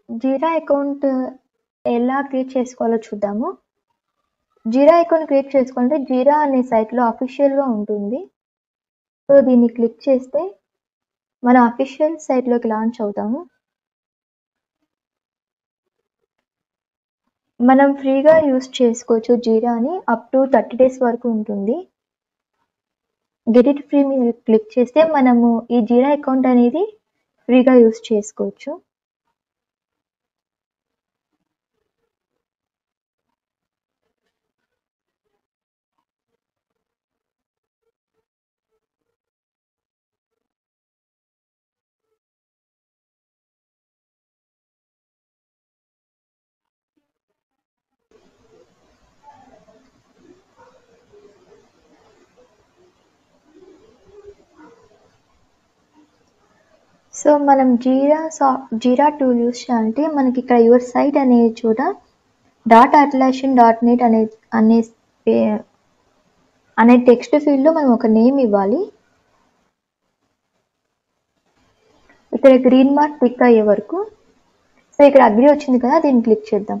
జీరా account ఎలా create చేసుకోవాలో చూద్దాము. జీరా అకౌంట్ క్రియేట్ చేసుకోవాలంటే జీరా అనే సైట్‌లో అఫీషియల్‌గా ఉంటుంది. సో, దీన్ని క్లిక్ చేస్తే మన అఫీషియల్ సైట్‌లోకి లాంచ్ అవుతాము. మనం ఫ్రీగా యూజ్ చేసుకోవచ్చు జీరాని. అప్ టు 30 డేస్ వరకు ఉంటుంది. గెట్ ఇట్ ఫ్రీ మీద క్లిక్ చేస్తే మనము ఈ జీరా అకౌంట్ అనేది ఫ్రీగా యూజ్ చేసుకోవచ్చు. సో, మనం జీరా టూల్ యూజ్ చేయాలంటే మనకి ఇక్కడ యువర్ సైట్ అనే చోట .atlassian.net అనే టెక్స్ట్ ఫీల్డ్‌లో మనం ఒక నేమ్ ఇవ్వాలి. ఇక్కడ గ్రీన్ మార్క్ టిక్ అయ్యే వరకు. సో, ఇక్కడ అగ్రీ వచ్చింది కదా, దీన్ని క్లిక్ చేద్దాం.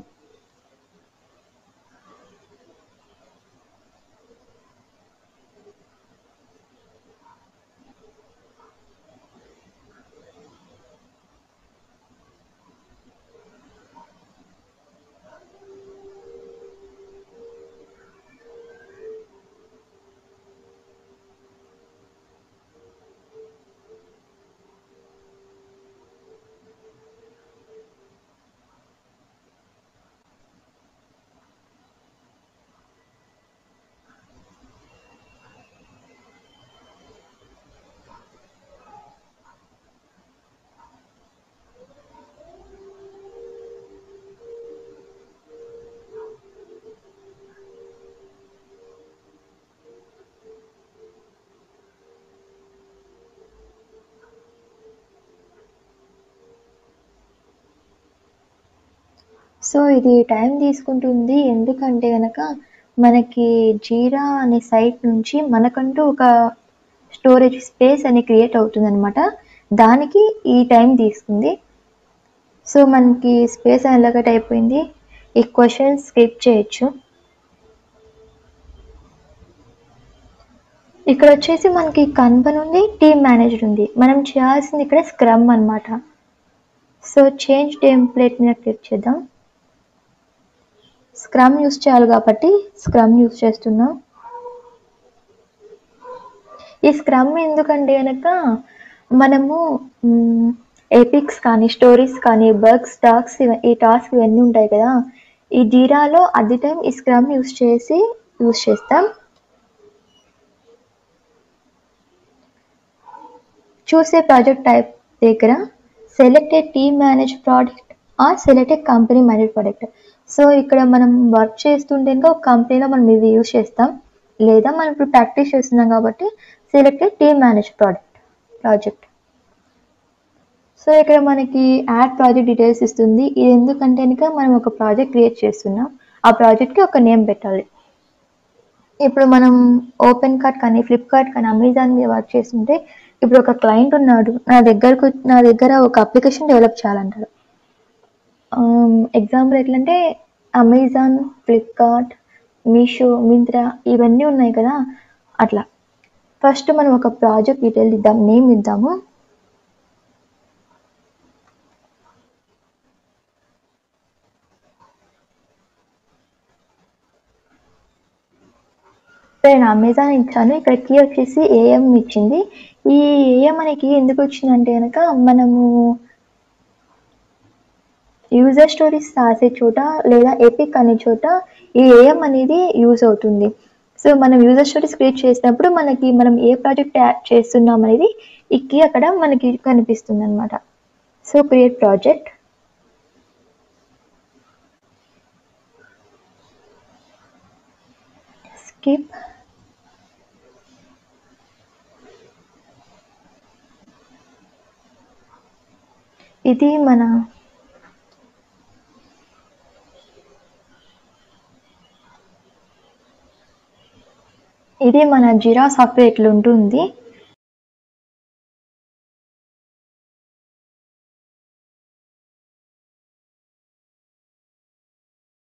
సో, ఇది టైం తీసుకుంటుంది. ఎందుకంటే గనక మనకి జీరా అనే సైట్ నుంచి మనకంటూ ఒక స్టోరేజ్ స్పేస్ అని క్రియేట్ అవుతుందనమాట. దానికి ఈ టైం తీసుకుంది. సో, మనకి స్పేస్ అలొకేట్ అయిపోయింది. ఈ క్వశ్చన్ స్కిప్ చేయొచ్చు. ఇక్కడ వచ్చేసి మనకి కన్బన్ ఉంది, టీమ్ మేనేజర్ ఉంది. మనం చేయాల్సింది ఇక్కడ స్క్రమ్ అనమాట. సో, చేంజ్ టెంప్లేట్ మీద క్లిక్ చేద్దాం. స్క్రమ్ యూజ్ చేయాలి కాబట్టి స్క్రమ్ యూజ్ చేస్తున్నాం. ఈ స్క్రమ్ ఎందుకంటే కనుక మనము ఎపిక్స్ కానీ, స్టోరీస్ కానీ, బగ్స్, ఈ టాస్క్ ఇవన్నీ ఉంటాయి కదా, ఈ జీరాలో అట్ ది టైం ఈ స్క్రమ్ యూజ్ చేస్తాం. చూసే ప్రాజెక్ట్ టైప్ దగ్గర select A team manage product or select A company manage product. So, ఇక్కడ మనం వర్క్ చేస్తుంటే ఒక కంపెనీలో మనం ఇది యూజ్ చేస్తాం, లేదా మనం ఇప్పుడు ప్రాక్టీస్ చేస్తున్నాం కాబట్టి సెలెక్ట్ ఏ టీమ్ మేనేజ్ ప్రాజెక్ట్. సో, ఇక్కడ మనకి యాడ్ ప్రాజెక్ట్ డీటెయిల్స్ ఇస్తుంది. ఇది ఎందుకంటే కనుక మనం ఒక ప్రాజెక్ట్ క్రియేట్ చేస్తున్నాం, ఆ ప్రాజెక్ట్కి ఒక నేమ్ పెట్టాలి. ఇప్పుడు మనం ఓపెన్ కార్ట్ కానీ, ఫ్లిప్కార్ట్ కానీ, అమెజాన్ మీద వర్క్ చేస్తుంటే ఇప్పుడు ఒక క్లయింట్ ఉన్నాడు, నా దగ్గర ఒక అప్లికేషన్ డెవలప్ చేయాలంటాడు. ఎగ్జాంపుల్ ఎట్లంటే అమెజాన్, ఫ్లిప్కార్ట్, మీషో, మింత్రా ఇవన్నీ ఉన్నాయి కదా, అట్లా. ఫస్ట్ మనం ఒక ప్రాజెక్ట్ డీటెయిల్ ఇద్దాం, నేమ్ ఇద్దాము. నేను అమెజాన్ ఇచ్చాను. ఇక్కడ కీ వచ్చేసి ఏఎం ఇచ్చింది. ఈ ఏఎం అనే కీ ఎందుకు వచ్చిందంటే కనుక మనము యూజర్ స్టోరీస్ రాసే చోట లేదా ఎపిక్ అనే చోట ఈ ఏఎం అనేది యూజ్ అవుతుంది. సో, మనం యూజర్ స్టోరీస్ క్రియేట్ చేసినప్పుడు మనం ఏ ప్రాజెక్ట్ చేస్తున్నాం అనేది ఈ కీ అక్కడ మనకి కనిపిస్తుంది అనమాట. So, create project. స్కిప్. ఇది మన జీరా సాఫ్ట్వేర్ ఇట్లా ఉంటుంది.